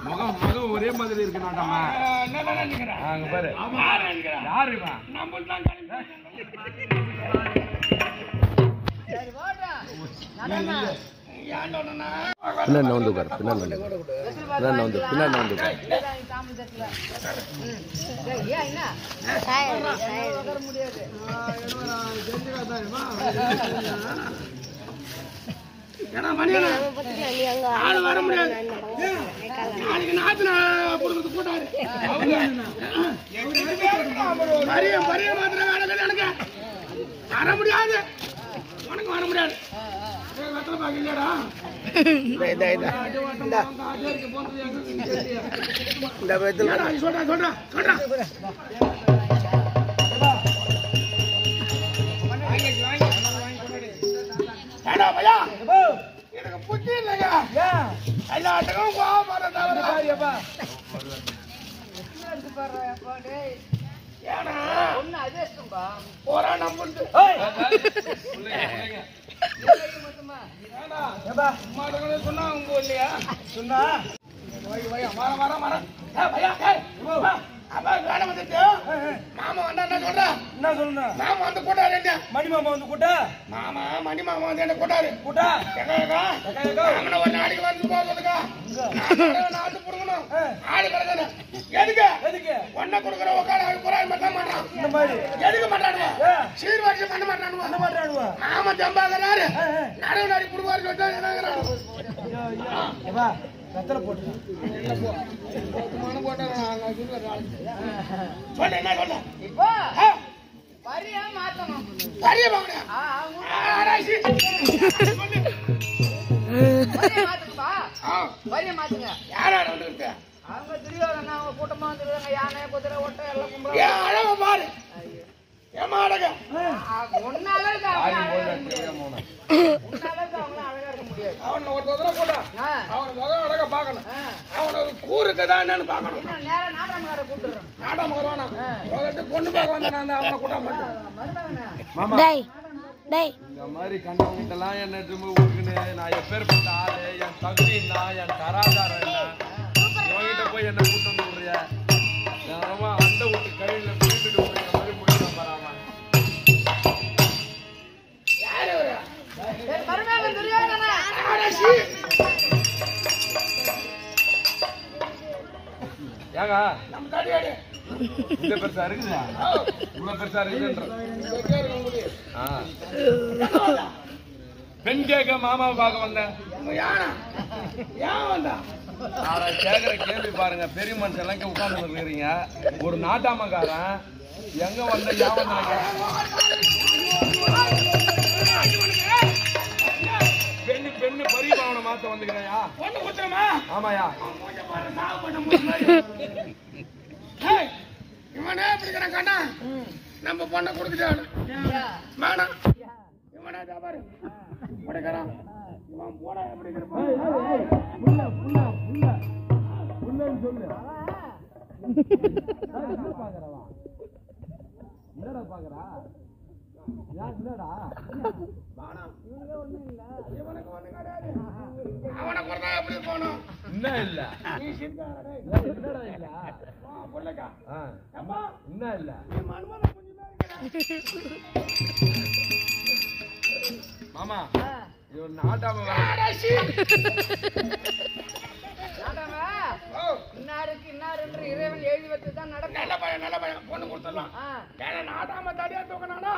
முகம் முகம் ஒரே மாதிரி இருக்கு நாட்டாமா. அங்க பாரு யாரு பின்னாடி நவுந்து உட்காரு, பின்னாடி நவுந்து வர முடியாது. உனக்கு வர முடியாது. எனக்கு புத்தி இல்லைங்க. எல்லாத்துக்கும் சொன்னா உங்க இல்லையா சொன்னா வேலை வந்துட்டு மாமா வந்தா என்ன சொல்ற? என்ன சொல்லுங்க? மாமா வந்து கூட்டாரு, மணி மாமா வந்து கூட்டா. மாமா மணி மாமா வந்து என்ன கூட்டாரு கூட்டா. ஒரு நாளைக்கு வந்து போறதுக்கா நாட்டு புடுங்கணும். ஆளு கிடக்கணும். எதுக்கு எதுக்கு ஒன்ன கொடுக்குற உட்கார குறாய் மட்டும் மாட்டான். இந்த மாதிரி எதுக்கு மாட்டானுவா? சீர்வாட்சி பண்ண மாட்டானுவா. மாமா ஜம்பாகிறாரு. நடுவு நாடி புடுவாரு சொல்லிட்டு என்னங்கிறானு ரத்தல போட்டு சொல்ல என்ன சொல்ல இப்போ பரிய மாத்தணும். பரிய வாங்கணும். பரிய மாத்துங்க. யார் யார் வந்துருக்கு? அவங்க துரியோதனா அவங்க கூட்டமா வந்துருக்காங்க. யானை குதிரை ஒட்டை எல்லாம் கும்பிடுறாங்க. அழகா பாரு. ஏமா அழகா ஒன்னால அவன் ஒரு தடவை கூட அவன் முதல் அழகா பாக்கணும். அவன் ஒரு கூறுக்கு தான் என்னன்னு பாக்கணும். நாடகக்கார கூட்டுறோம். நாடகம் வேணாம். பொண்ணு பார்க்க வந்தேன் அவனை கூட மாட்டேன். இந்த மாதிரி கண்டவங்கிட்ட எல்லாம் என்ன ஊருக்குன்னு நான் எப்பேற்பட்ட ஆளு, என் தகுதி என்ன, என் தராதாரம் என்ன, இவங்கிட்ட போய் என்ன கூட்டு வந்து விடுறிய அந்த ஒரு கையில போயிட்டு போய் மாதிரி முடியும் வராம ஏங்க நம்ம தடியாடு இந்த பெருசா இருக்குதா? இவ்வளவு பெருசா இருக்குன்ற பெண் கேட்க மாமாவை பார்க்க வந்தேன். கேட்கிற கேள்வி பாருங்க. பெரிய மனுஷன் எல்லாம் உட்கார்ந்து இருக்கிறீங்க. ஒரு நாட்டாமக்காரன் எங்க வந்த பெண்ணு பெண்ணு பரிபாவனை மாத்த வந்துக்கிறையா? ஆமாயா. இவனே பிடிக்கிறான் கண்ணா. நம்ம பொண்ணை கொடுத்துட்டாரு வேணாம். இவனே பாரு பிடிக்கிறான். இவன் போட பிடிக்கிறான். என்னடா பாக்குறா? என்னடா அவனை கொடுத்தா எப்படி போனோம்? என்ன இல்ல என்னடா இல்ல என்ன இல்ல மாமா இவன் நாட்டாம இன்னாருக்கு இன்னார் என்று இறைவன் எழுதி வச்சுதான் நடக்கும். நல்ல பையன் நல்ல பையன் பொண்ணு கொடுத்துடலாம். நாட்டாம தடியா தூக்கணானா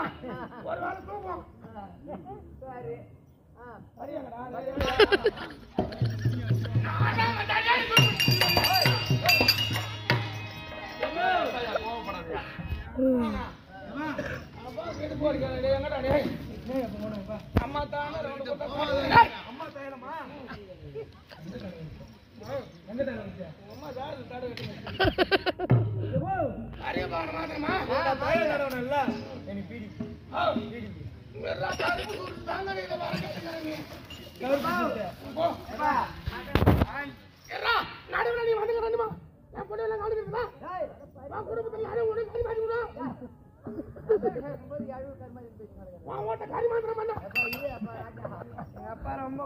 ஒரு வேலை தூக்கும். சரி அம்மா தானே அம்மா தாயலமா நடுவில் நீ வந்துக்கிறா என் பொண்ணு காணிக்கிறா குடும்பத்தில் யாரும் ஓட்ட காரி மாத்திரம் பண்ண ரொம்ப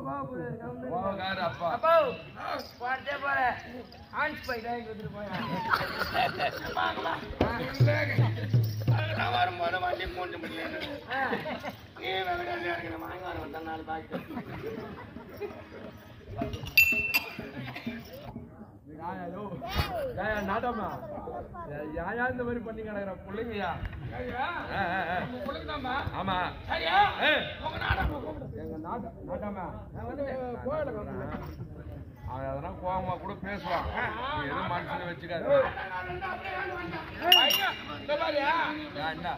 உட்காரு அப்பா. அப்பா போறதே போற ஆன்ஸ் போயிட்டா வந்துட்டு போயா நான் வரும்போது வண்டி மூண்டு முடியாது நீ இருக்கிற மாங்காரம் வந்தா 4 பாக்கெட் நாட்டமா யாயா இந்த மாதிரி பண்ணி கிடக்குற பிள்ளைங்கயா ஆமா எங்க நாட்டாமா அவன் அதெல்லாம் கோவமா கூட பேசுவான் எதுவும் மனசுல வச்சுக்காது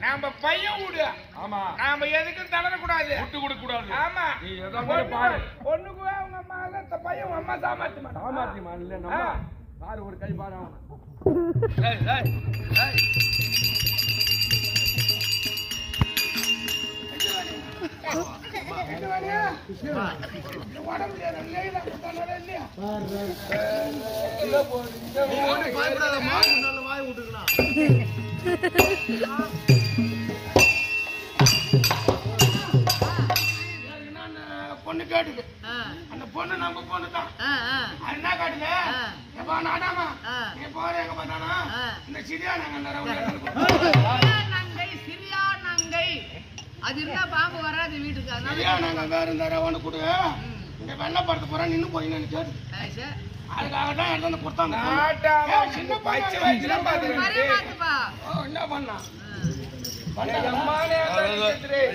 நம்ம பையன் விடு ஆமா நாம எதுக்கும் தளரக்கூடாது விட்டு கொடுக்க கூடாது ஆமா நீ எதோ பாரு பொண்ணுக்கு அவங்க அம்மா பையன் அம்மா சாமாத்தி மாட்டான் சாமாத்தியமா இல்ல நம்ம பாரு ஒரு கை பாரு அவன் பொண்ணு கேட்டுது அந்த பொண்ணு நம்ம பொண்ணு தான் அது என்ன காட்டுது எப்பா நாடாமா நீ போற எங்க பார்த்தானா இந்த சிரியா நாங்க சிரியா நங்கை அது இருந்தா பாம்பு வராது வீட்டுக்கு சிரியா நாங்க வேற இந்த ரவணு கொடு இந்த வெள்ளை படத்து போற நின்னு போய் நான் கேட்டு அதுக்காக தான் எடுத்து வந்து கொடுத்தாங்க சின்ன பச்சை வயசுலாம் என்ன பண்ணா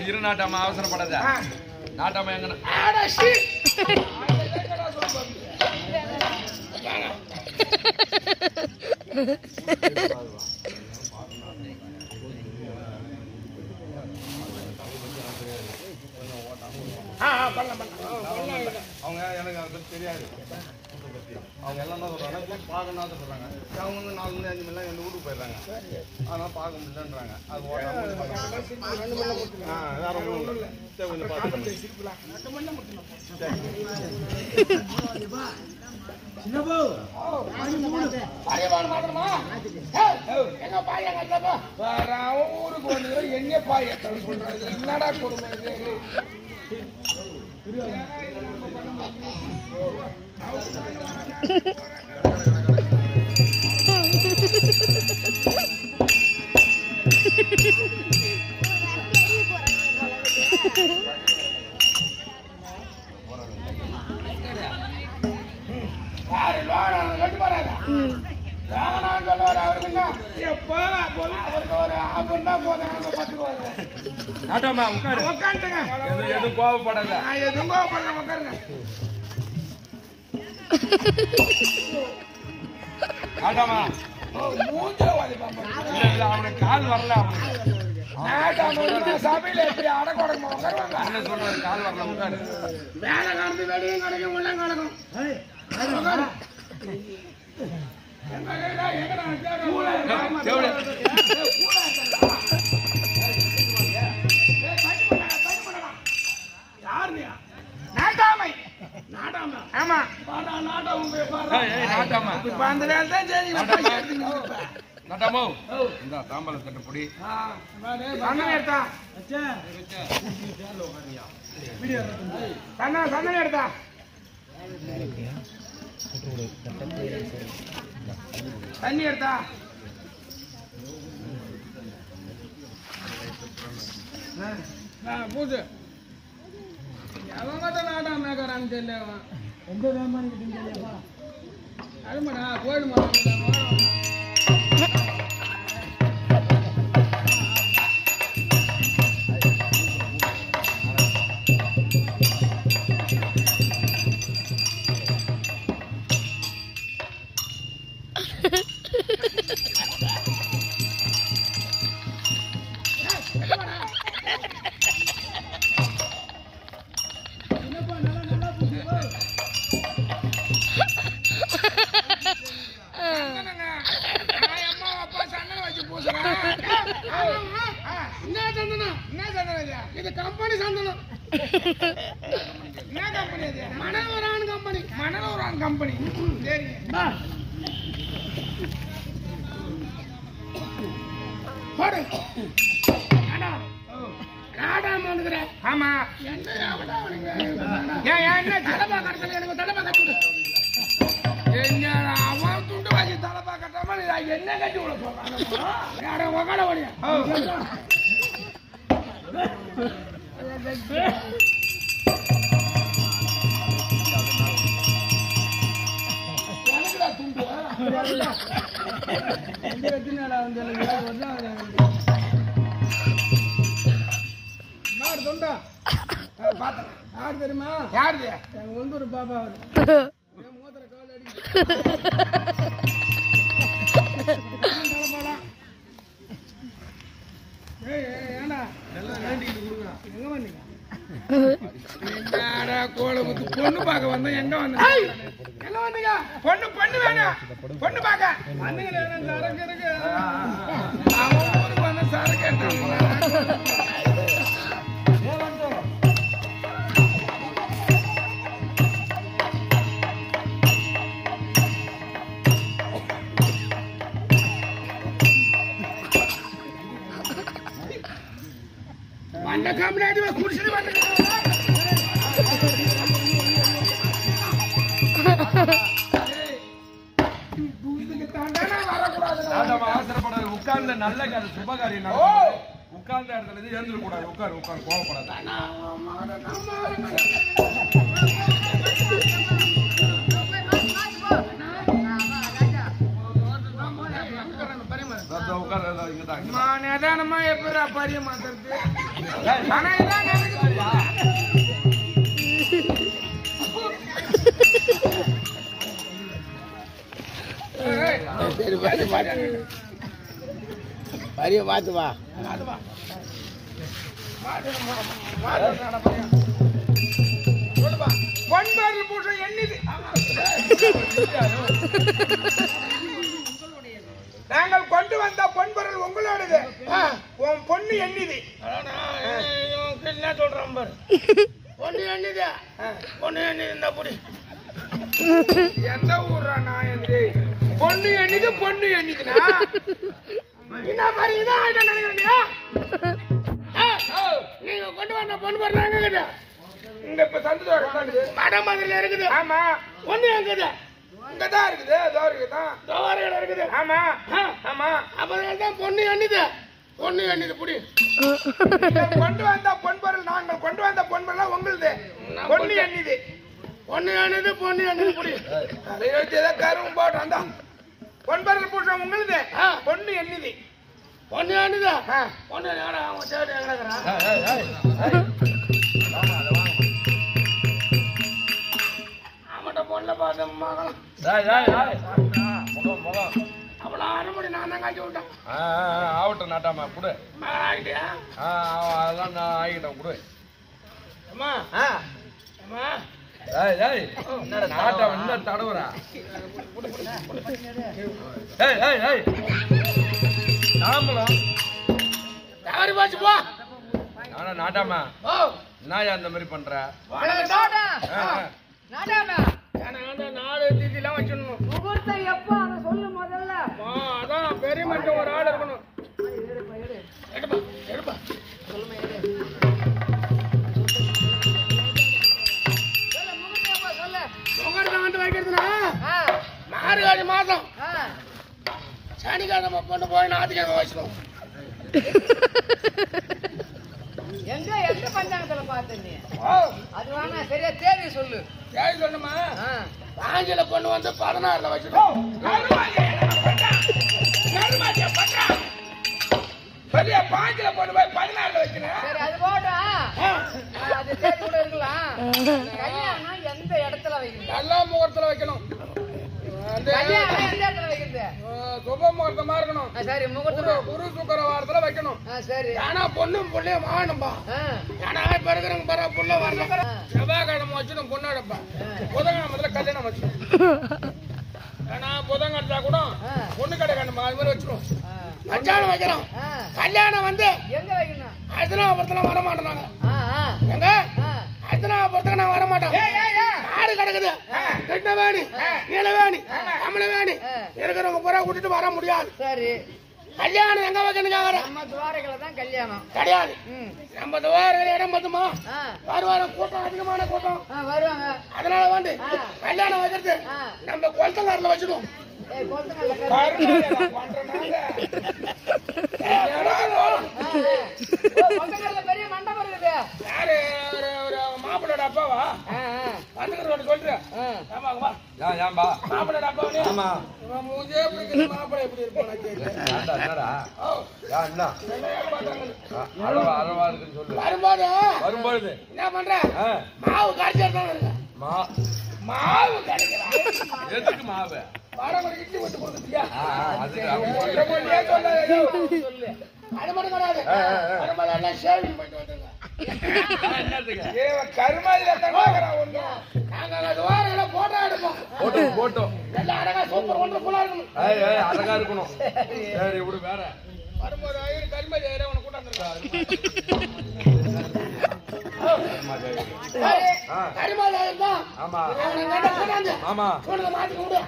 இரு நாட்டாமா அவசரப்படாத நாட்டாமா எங்க அவங்க எனக்கு அது தெரியாது அவங்க எல்லாம் என்ன சொல்றாங்க பார்க்கணும் சொல்றாங்க அவங்க வந்து 4 மணி 5 மணிலாம் எந்த ஊருக்கு போயிடுறாங்க அதனால பார்க்க முடியலன்றாங்க அது வேற ஒன்றும் இல்லை கொஞ்சம் பார்த்து ஊருக்கு வந்து என்ன பாய் சொல்றாங்க என்னடா கொடுமை நாட்டாமா உட்காரு உட்காந்துங்க எதுவும் கோவப்படாத எதுவும் கோவப்படல உட்காருங்க நாட்டாமா அவனுக்கு கால் வரல அவனுக்கு சபையில எப்படி அடக்கொடமா உட்காருவாங்க என்ன சொல்றாரு கால் வரல உட்காரு வேலை கடந்து வெளியும் கிடைக்கும் உள்ள கிடக்கும் நாட்டாமை ஆமா நாட்டாமோ இந்த தாம்பலம் தட்டுப்படி எடுத்தா சந்தனம் எடுத்தா தண்ணி எடுத்தா பூஜை அவங்க தான் நாட்டா மேக்கறான்னு தெரியல எந்த வேமானுக்கு தெரியலையாப்பா அழுமடா போயிடுமா இது கம்பெனி சந்தனம் என்ன கம்பெனி அது மணலூரான் கம்பெனி மணலூரான் கம்பெனி சரிங்க போடு நாடாம வந்துக்கிறேன். ஆமா என்ன தலைப்பா கட்டல எனக்கு தலைப்பா கட்டு என்ன அவன் துண்டு வாங்கி தலைப்பா கட்டாம என்ன கட்டி விட சொல்றான் உக்காட வழியா துண்டா பார்த்தேன் யாரு தெரியுமா யாரு எங்க வந்து ஒரு பாப்பா மூத்திர கால் அடி ஏண்டா எங்க வந்தீங்க கோலை குத்து பொண்ணு பார்க்க வந்தேன் எங்க வந்தீங்க எங்க வந்தீங்க பொண்ணு வேணும் பொண்ணு பார்க்க வந்தீங்க சரக்கு இருக்கு அவன் ஊருக்கு வந்த சரக்கு அந்த கம்பெனி குடிச்சிட்டு அவசரப்படாது உட்கார்ந்த நல்ல காரியம் சுபகாரியம் உட்கார்ந்த இடத்துல இருந்து எழுந்துடக்கூடாது உட்காரு கோவப்படாது நிதானமா எப்படா பரிய மாத்துறது பரிய பார்த்து வா பொன்பாரில் பூச எண்ணிது நாங்கள் கொண்டு வந்த பொன்பொருள் உங்களோடது உன் பொண்ணு எண்ணிது என்ன சொல்றான் பாரு பொண்ணு எண்ணிது பொண்ணு எண்ணிது இந்த புடி எந்த ஊர்ரா நான் என்று பொண்ணு எண்ணிதுனா என்ன பாரு இதான் நினைக்கிறீங்க நீங்க கொண்டு வந்த பொண்ணு பாருங்க இங்க இப்ப சந்தோஷம் மடம் மாதிரில இருக்குது ஆமா பொண்ணு எங்குது இங்கதான் இருக்குது தோரையில இருக்குது ஆமா ஆமா அப்பதான் பொண்ணு எண்ணிது புடி கொண்டு வந்த பொன்பொருள் நாங்கள் கொண்டு வந்த பொன்பொருள் உங்களுது பொண்ணு எண்ணிது புடி அதை வச்சு ஏதோ கருவும் போட்டு வந்தா பொன்பொருள் பூச உங்களுது பொண்ணு எண்ணிது பொண்ணு பொண்ணு பார்த்த மகள் அவளை அரைமணி நான் தான் காய்ச்சி விட்டேன் ஆகட்டும் நாட்டாமா குடு ஆகிட்டியா அதெல்லாம் நான் ஆகிட்டேன் குடு அம்மா அம்மா நாட்டா என்ன தடவுறா தாம்பலம் யாரு பாச்சு போ நானா நாட்டாமா நான் அந்த மாதிரி பண்ற நாடு தீதிலாம் வச்சிடணும் முகூர்த்தம் எப்போ அதை சொல்லு முதல்ல அதான் பெரிய மட்டும் ஒரு ஆள் இருக்கணும் எடுப்பா முகூர்த்தம் வந்து வைக்கிறதுனா மார்கழி மாசம் சனிக்கிழமை கொண்டு போய் ஞாயிற்றுக்கிழமை வச்சிடும் எந்த பஞ்சாங்கத்துல பார்த்த நீ அது வேணா சரியா தேதி சொல்லு தேதி சொல்லுமா ஆங்கில பொண்ணு வந்து 16ல வச்சிடும் பெரிய பாஞ்சில பொண்ணு போய் 16ல வைக்கிறேன் சரி அது போட்டோம் அது தேதி கூட இருக்கலாம் கல்யாணம் எந்த இடத்துல வைக்கணும் எல்லா முகூர்த்தத்துல வைக்கணும் கல்யாணம் எந்த இடத்துல வைக்கிறது சுப முகூர்த்தமா இருக்கணும் சரி முகூர்த்தம் குரு சுக்கர வாரத்துல வைக்கணும் சரி ஆனா பொண்ணும் புள்ளையும் வாழணும்பா ஏன்னா இப்ப இருக்கிறவங்க பாரு புள்ள வரணும் செவ்வாய்க்கிழமை வச்சிடும் பொண்ணு எடுப்பா புதன்கிழமத்துல கல்யாணம் வச்சிடும் ஏன்னா புதன்கிழமை கூட பொண்ணு கிடைக்கணுமா அது மாதிரி வச்சிடும் கல்யாணம் வைக்கிறோம் கல்யாணம் வந்து எங்க வைக்கணும் அர்த்தனாபுரத்துல வர மாட்டோம் எங்க அர்த்தனாபுரத்துக்கு நான் வர மாட்டோம் ஆடு கிடக்குது கிருஷ்ணவேணி நீலவேணி கமலவேணி இருக்கிறவங்க பூரா கூட்டிட்டு வர முடியாது சரி கல்யாணம் எங்க வைக்கணுங்க? நம்ம துவாரைகளை தான் கல்யாணம் கிடையாது. நம்ம துவாரைகள் இடம் பத்துமா? வாரம் கூட்டம் அதிகமான கூட்டம் வருவாங்க. அதனால வந்து கல்யாணம் வைக்கிறது நம்ம கொளத்தங்காரில் வச்சிடுவோம். பெரிய மண்டபம் இருக்குது. யாரு மாப்பிளோட அப்பாவா? வந்துக்கிறோம் சொல்றேன். மாப்பிளோட அப்பாவே மூஞ்சே பிடிக்கிற மாப்பிள எப்படி இருப்பான்? வரும்போது என்ன பண்ற? மாவு கரைச்சி மாவு கிடைக்கிறா. எதுக்கு மாவு? இட்லி விட்டு கொடுத்துட்டியா? அது சொல்லு. அது மட்டும் கிடையாது. வரும்போது எல்லாம் ஷேவிங் பண்ணிட்டு வந்துருங்க. போட்டோ எடுப்போம். போட்டோ எல்லாம் அழகா சூப்பர் ஒன்றுக்குள்ள இருக்கணும். அழகா இருக்கணும். சரி இப்படி வேற வரும்போது கருமாதி ஐயரை உனக்கு கூட்டாந்துருக்காரு. கருமாதி ஐயர் தான். ஆமா கூட்டாந்து ஆமா மாத்தி விடு.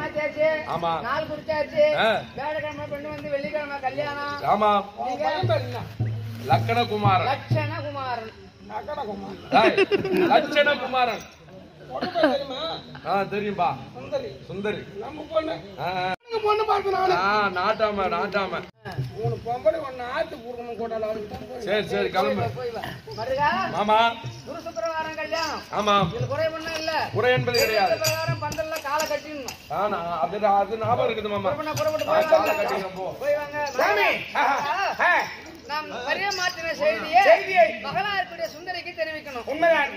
மாத்தியாச்சு. ஆமா நாள் குடிச்சாச்சு. வேலைக்கிழமை பெண்ணு வந்து வெள்ளிக்கிழமை கல்யாணம். ஆமா லக்கணகுமாரன். லட்சணகுமாரன். லட்சணகுமாரன் தெரியும்பா. சுந்தரி நம்ம பொண்ணு பொண்ணு பார்த்து நாட்டாம நாட்டாம. மூணு பொம்பளை ஒன்னு ஆத்து பூர்வம் கூட்டால. சரி சரி கிளம்பு. மாமா குரு சுக்கிரவாரம் கல்யாணம். ஆமா இது குறை ஒண்ணும் இல்ல. குறை என்பது கிடையாது. பிரகாரம் பந்தல்ல காலை கட்டிடணும். அது ஞாபகம் இருக்குது மாமா. காலை கட்டிடணும் போ. போய் வாங்க சாமி. நாம் பெரிய மாற்றின செய்தியை மகளாருடைய சுந்தரிக்கு தெரிவிக்கணும். உண்மைதான்.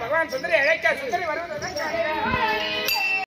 பகவான் சுந்தரி அழைக்க சுந்தரி வருவது